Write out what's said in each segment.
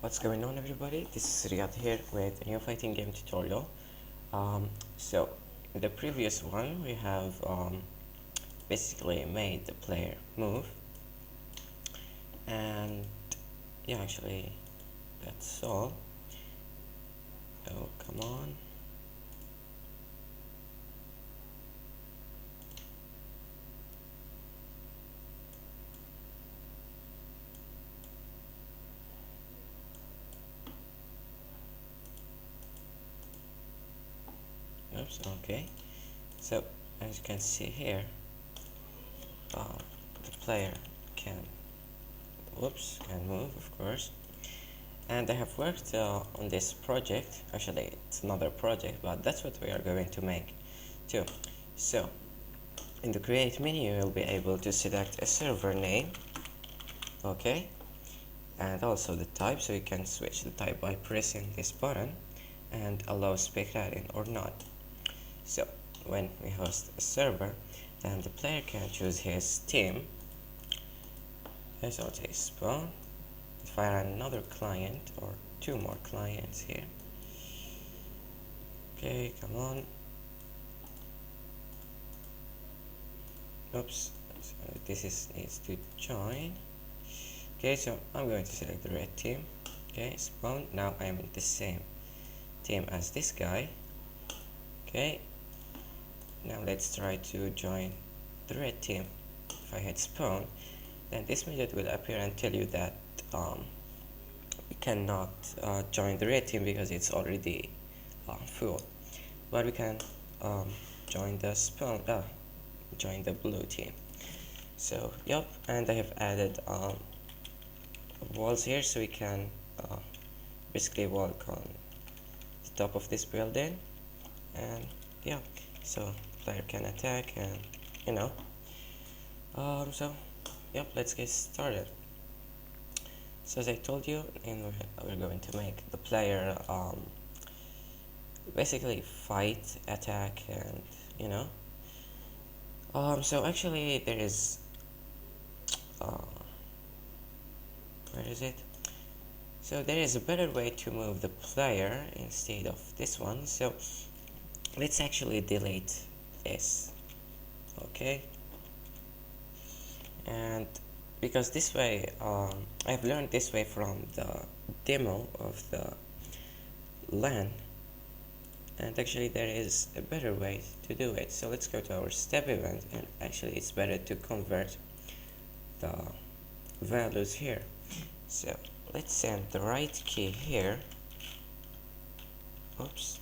What's going on, everybody? This is Riyad here with a new fighting game tutorial. So in the previous one we have basically made the player move, and yeah, actually that's all. Oh, come on. Oops, okay. So as you can see here, the player can move, of course. And I have worked on this project. Actually, it's another project, but that's what we are going to make too. So in the create menu, you'll be able to select a server name, okay, and also the type, so you can switch the type by pressing this button and allow speakerine or not. So when we host a server, then the player can choose his team. So I'll say spawn. If I run another client or two more clients here, okay, come on. Oops, so this needs to join. Okay, so I'm going to select the red team. Okay, spawn. Now I'm in the same team as this guy. Okay, now let's try to join the red team. If I hit spawn, then this widget will appear and tell you that we cannot join the red team because it's already full, but we can join the join the blue team. So yep, and I have added walls here, so we can basically walk on the top of this building, and yeah, so player can attack, and you know, so yep, let's get started. So as I told you, we're going to make the player basically fight, attack, and you know. So actually there is where is it? So there is a better way to move the player instead of this one. So let's actually delete this, okay? And because this way, I've learned this way from the demo of the LAN, and actually there is a better way to do it. So let's go to our step event, and actually it's better to convert the values here. So let's send the right key here. Oops,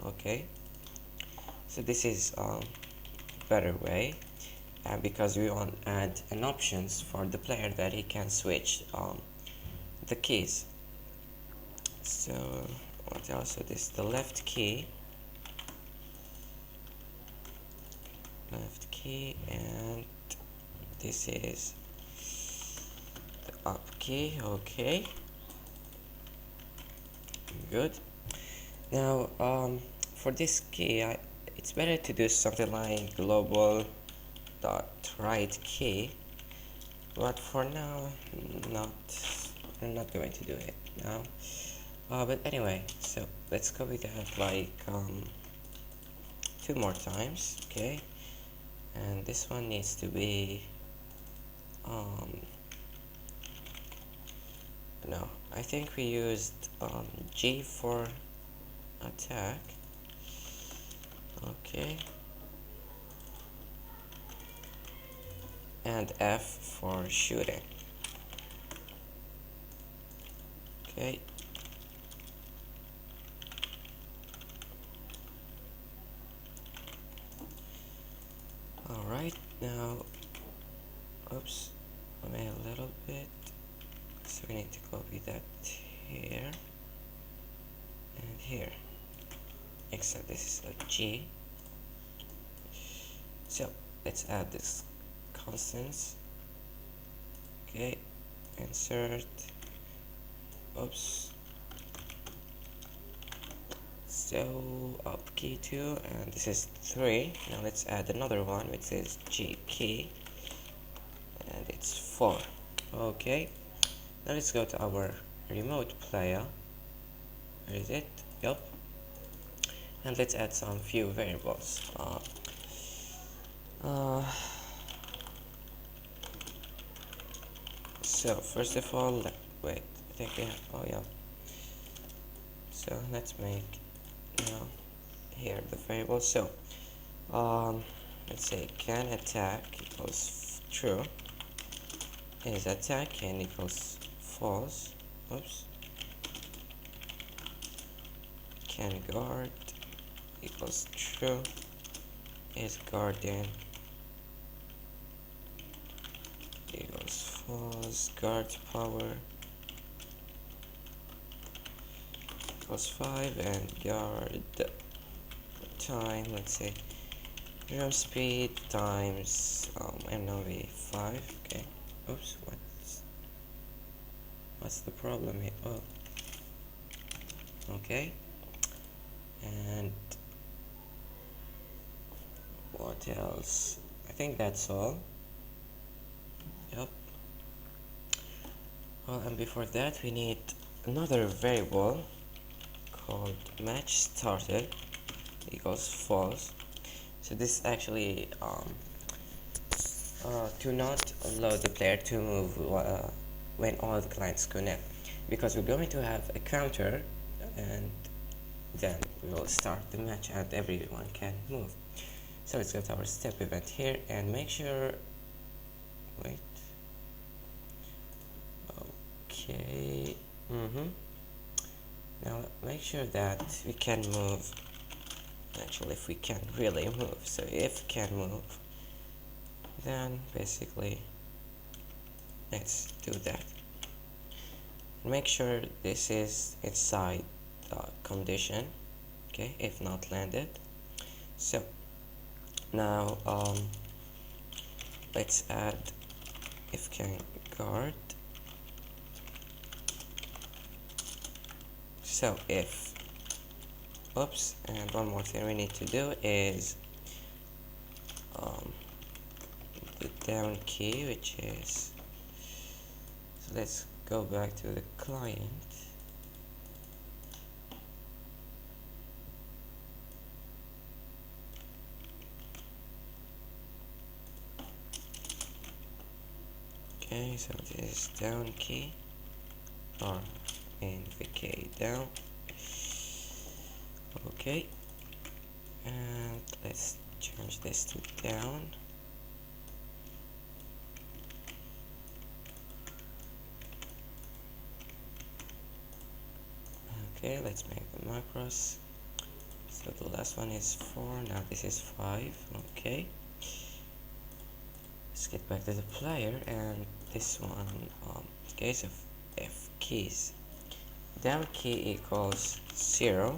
okay. So this is better way, because we want to add an options for the player that he can switch the keys. So what else? So this is the left key, and this is the up key. Okay, good. Now for this key, it's better to do something like global dot right key, but for now I'm not going to do it now. But anyway, so let's copy that like 2 more times, okay? And this one needs to be no, I think we used G for attack, okay, and F for shooting, okay. Alright, now, oops, I made a little bit, so we need to copy that here and here, except this is a G. So let's add this constants, okay, insert, oops, so up key 2, and this is 3. Now let's add another one which is G key, and it's 4. Okay, now let's go to our remote player. Where is it? Yup. And let's add some few variables. So first of all, wait, I think we have, oh yeah. So let's make, here the variable. So let's say can attack equals true, is attack can equals false, oops, can guard equals true, is guardian equals false, guard power equals 5, and guard time, let's say drum speed times MNV 5. Okay, oops, what's the problem here? Oh, okay, and what else? I think that's all. Yep. Well, and before that we need another variable called match started equals false. So this actually to not allow the player to move when all the clients connect, because we're going to have a counter and then we will start the match and everyone can move. So let's go to our step event here and make sure, wait, okay, now make sure that we can move, actually if we can really move, so if can move, then basically let's do that. Make sure this is inside the condition, okay, if not landed. So now let's add if can guard. So if, oops, and one more thing we need to do is the down key, which is, so let's go back to the client. Okay, so this is down key, or in VK down. Okay, and let's change this to down. Okay, let's make the macros. So the last one is 4, now this is 5. Okay, let's get back to the player, and this one, in case of F keys, down key equals 0,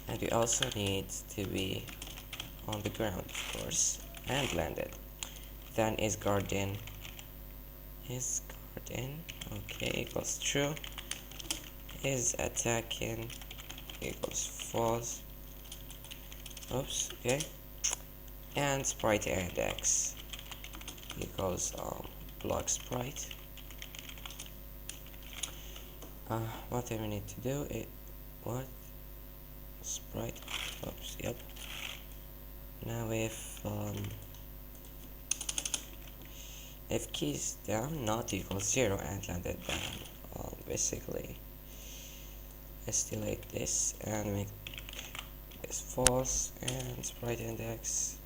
and we also need to be on the ground, of course, and landed. Then is guardian, okay, equals true, is attacking equals false, oops, okay, and sprite index equals block sprite. What do we need to do? What sprite? Oops, yep. Now if keys down not equals 0 and landed down, basically let's delete this and make this false, and sprite index,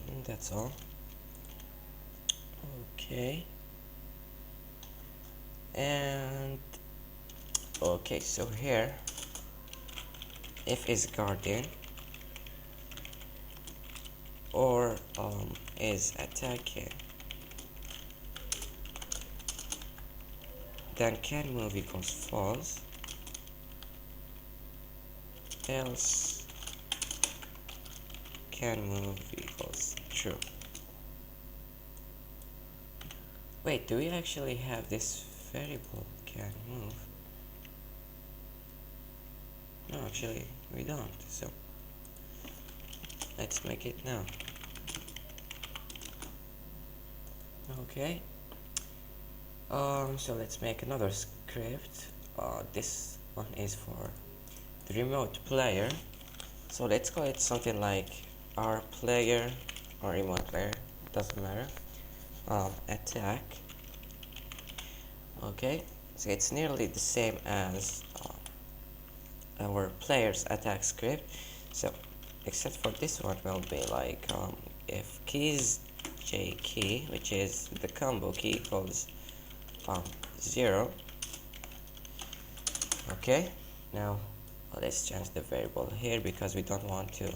and that's all. Okay, and okay, so here if is guardian or is attacking, then can move equals false, else can move equals true. Wait, do we actually have this variable can move? No, actually we don't, so let's make it now. Okay. So let's make another script. This one is for the remote player. So let's call it something like our player or remote player, doesn't matter. Attack. Okay, so it's nearly the same as our player's attack script. So except for this one will be like if keys j key, which is the combo key, equals 0. Okay, now let's change the variable here because we don't want to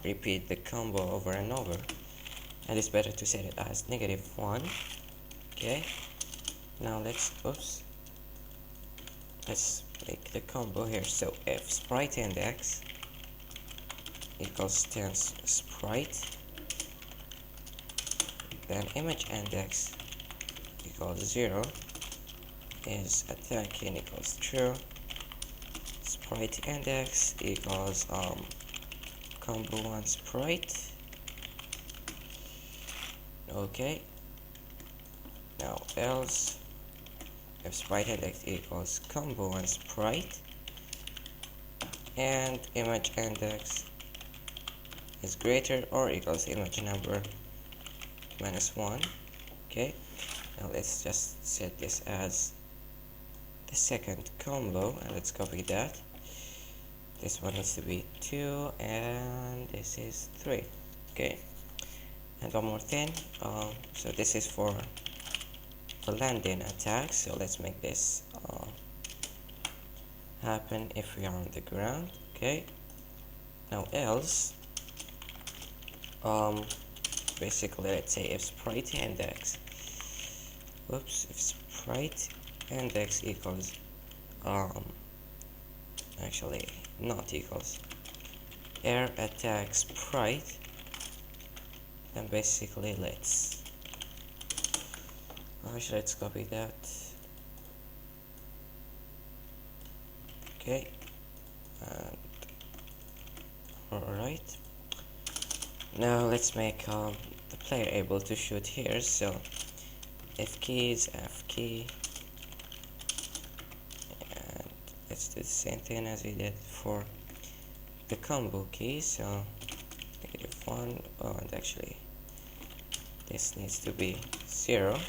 repeat the combo over and over, and it's better to set it as -1. Okay, now let's make the combo here. So if sprite index equals tense sprite, then image index equals 0 is attacking equals true, sprite index equals combo 1 sprite. Okay, now else if sprite index equals combo 1 sprite and image index is greater or equals image number -1. Okay, now let's just set this as the second combo and let's copy that. This one needs to be 2 and this is 3. Okay, and one more thing, so this is for the landing attack, so let's make this happen if we are on the ground. Okay, now else basically let's say if sprite index if sprite index equals actually not equals air attack sprite, then basically let's copy that. Okay, and alright, now let's make the player able to shoot here. So if key is f key, and let's do the same thing as we did for the combo key. So -1, and actually this needs to be 0.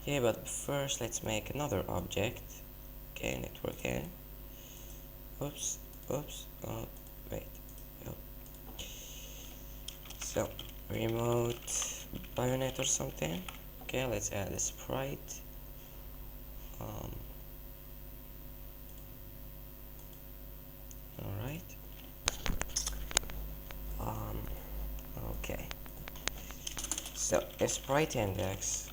Okay, but first let's make another object. Okay, network in. Oops, oh wait, oh. So remote bayonet or something. Okay, let's add a sprite. Alright. Okay, so if sprite index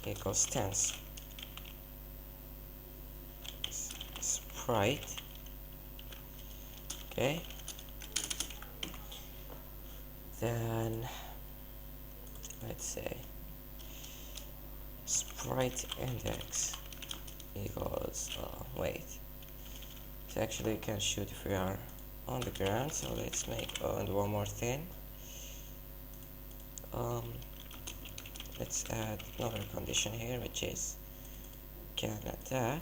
equals tense sprite, okay, then let's say sprite index equals so actually we can shoot if we are on the ground. So let's make and one more thing, let's add another condition here, which is can attack.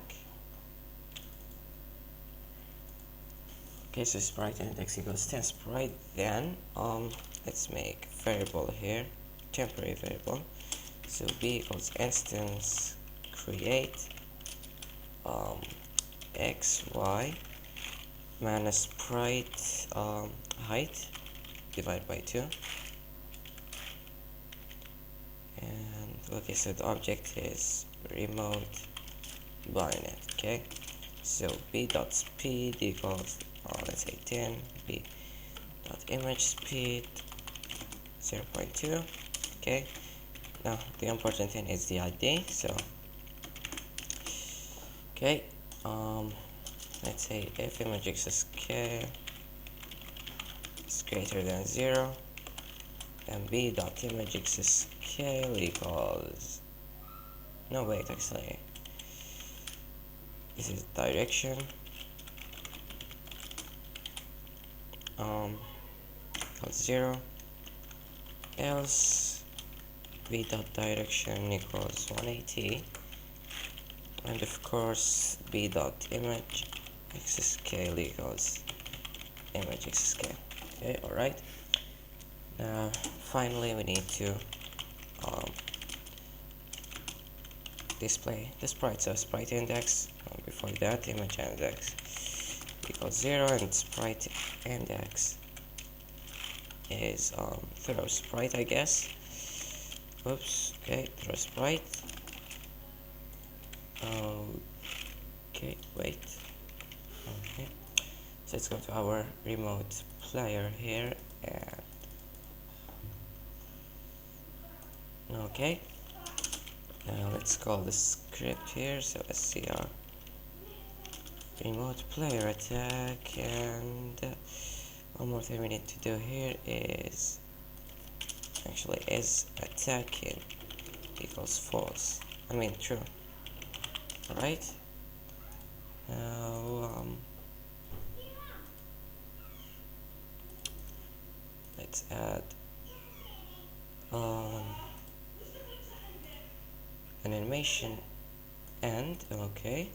Okay, so sprite index equals 10 sprite, then let's make variable here, temporary variable. So b equals instance create xy minus sprite height divided by 2. And okay, so the object is remote bayonet. Okay, so b dot speed equals let's say 10, b dot image speed 0.2. okay, now the important thing is the ID. So okay, let's say if image scale is greater than 0, then b dot image scale equals, no wait, actually this is direction equals 0, else v dot direction equals 180, and of course b dot image x scale equals image x scale. Okay, alright. Now finally we need to display the sprite. So sprite index, before that image index equals 0, and sprite index is throw sprite, I guess. Oops, okay, throw sprite. Okay, wait. Okay, so let's go to our remote player here, and okay, now let's call the script here. So scr remote player attack, and one more thing we need to do here is attacking equals false, I mean true. Alright, now let's add an animation and okay.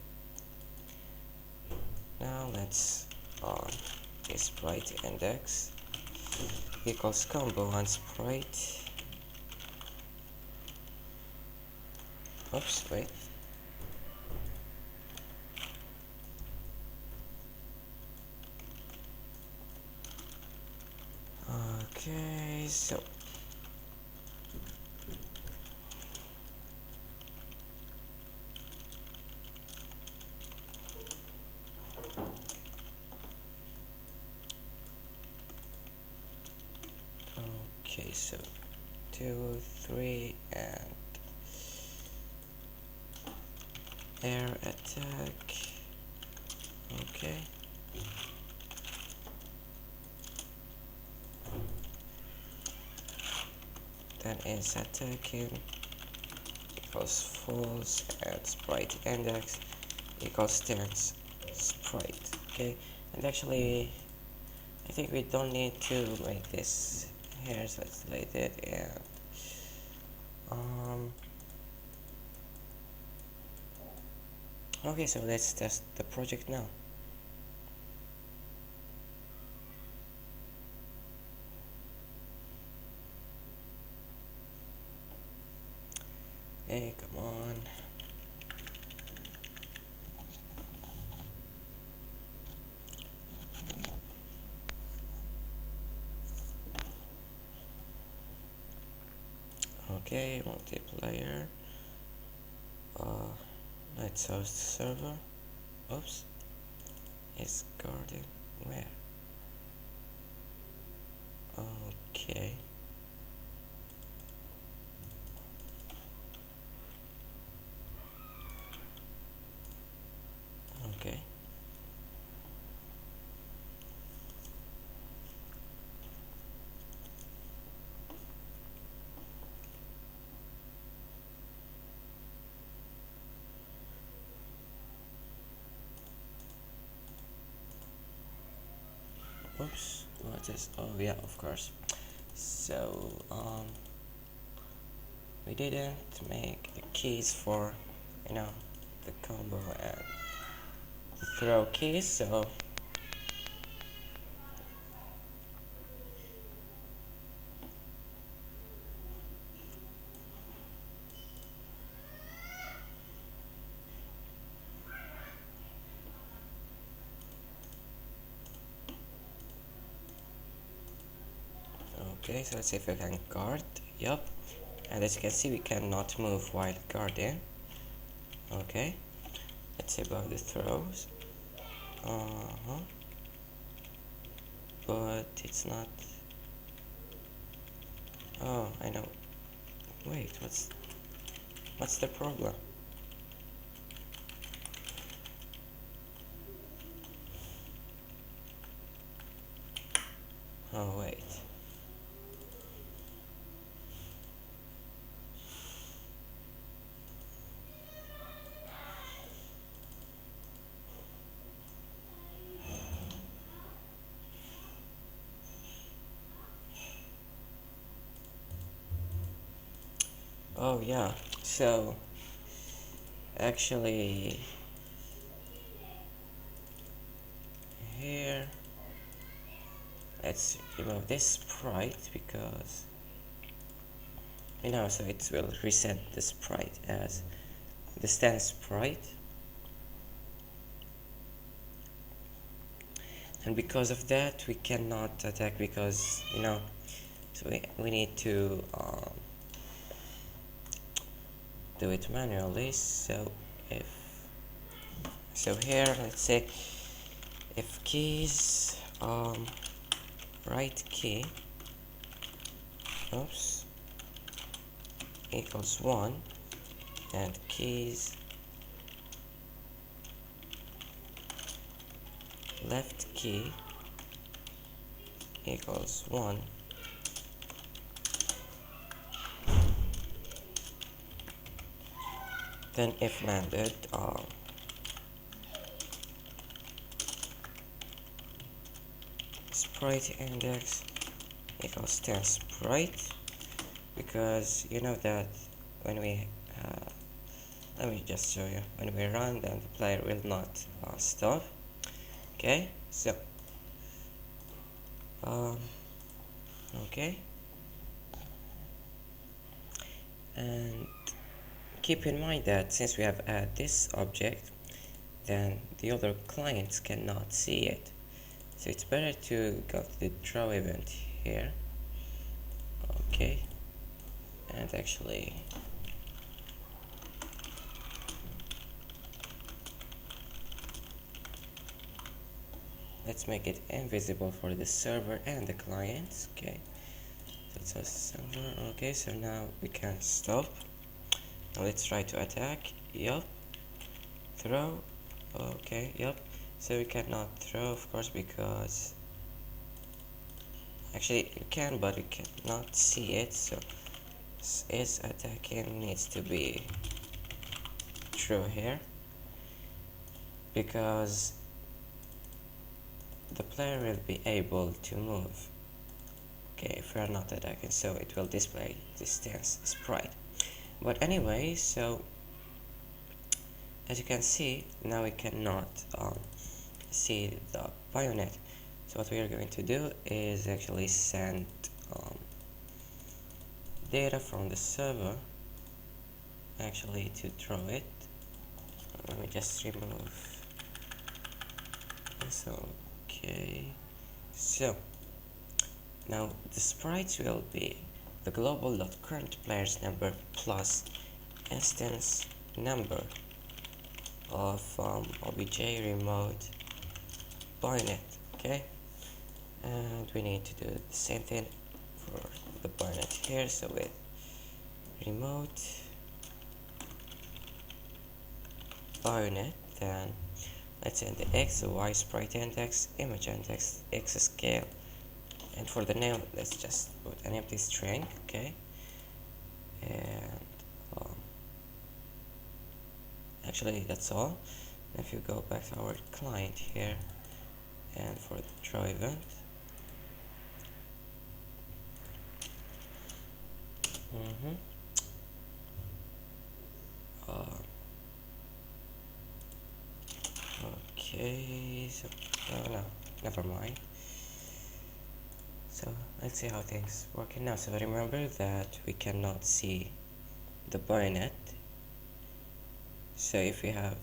Now let's sprite index equals combo on sprite. Oops, wait. Okay, so okay, so 2, 3, and air attack. Okay. Then is attacking equals false, and sprite index equals turns sprite. Okay, and actually I think we don't need to make this here, so let's delete it. And okay, so let's test the project now. Hey, come on. Okay, multiplayer. Let's host server. Oops. Is guarded where? Okay. Okay. Oops, what is, oh yeah, of course. So we didn't make the keys for, you know, the combo and throw keys, so okay, so let's see if we can guard. Yup, and as you can see we cannot move while guarding. Okay, let's see about the throws. But it's not. Oh, I know. Wait, what's the problem? Oh wait. Oh yeah, so actually here let's remove this sprite because so it will reset the sprite as the stand sprite, and because of that we cannot attack because so we need to do it manually. So if here let's say if keys right key oops equals 1 and keys left key equals 1, then if landed sprite index equals 10 sprite, because you know that when we let me just show you, when we run then the player will not stop. Okay, so okay, and keep in mind that since we have added this object, then the other clients cannot see it, so it's better to go to the draw event here. Okay, and actually let's make it invisible for the server and the clients. Okay, so it's a server. Okay, so now we can stop. Now let's try to attack. Yup. Throw. Okay, yup. So we cannot throw, of course, because actually you can, but we cannot see it. So is attacking needs to be true here, because the player will be able to move. Okay, if we are not attacking, so it will display distance sprite. But anyway, so as you can see, now we cannot see the bayonet. So what we are going to do is actually send data from the server actually to draw it. Let me just remove this. Okay, so now the sprites will be the global.current players number plus instance number of obj remote bayonet. Okay, and we need to do the same thing for the bayonet here. So with remote bayonet, then let's say the x, the y sprite index, image index, x scale, and for the name let's just put an empty string. Okay, and actually that's all. If you go back to our client here and for the draw event, okay, so no, never mind. So let's see how things working now. So remember that we cannot see the bayonet. So if we have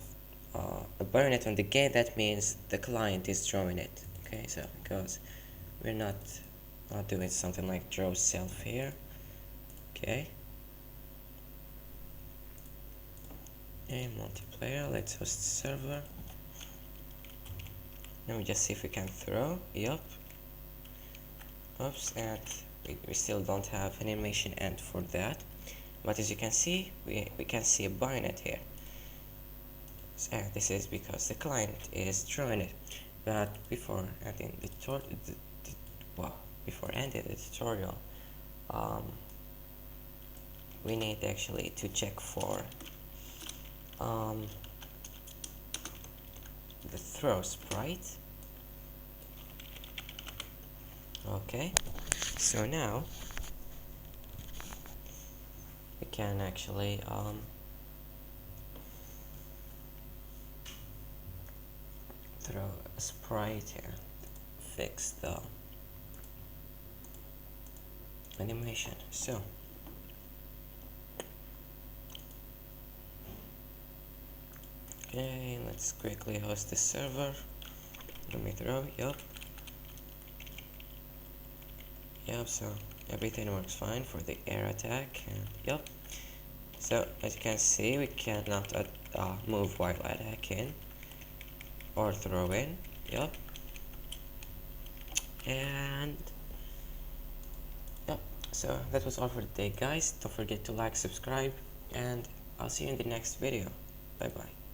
a bayonet on the game, that means the client is drawing it. Okay, so because we're not doing something like draw self here. Okay. Okay, multiplayer, let's host server. Let me just see if we can throw. Yup. Oops, and we still don't have an animation end for that. But as you can see, we can see a bayonet here. So this is because the client is drawing it. But before ending the tutorial, we need actually to check for the throw sprite. Okay, so now we can actually throw a sprite here, fix the animation. So okay, let's quickly host the server. Let me throw. Yep, so everything works fine for the air attack, and yep. So as you can see, we cannot move while attacking or throw in. Yep. And yep, so that was all for today, guys. Don't forget to like, subscribe, and I'll see you in the next video. Bye bye.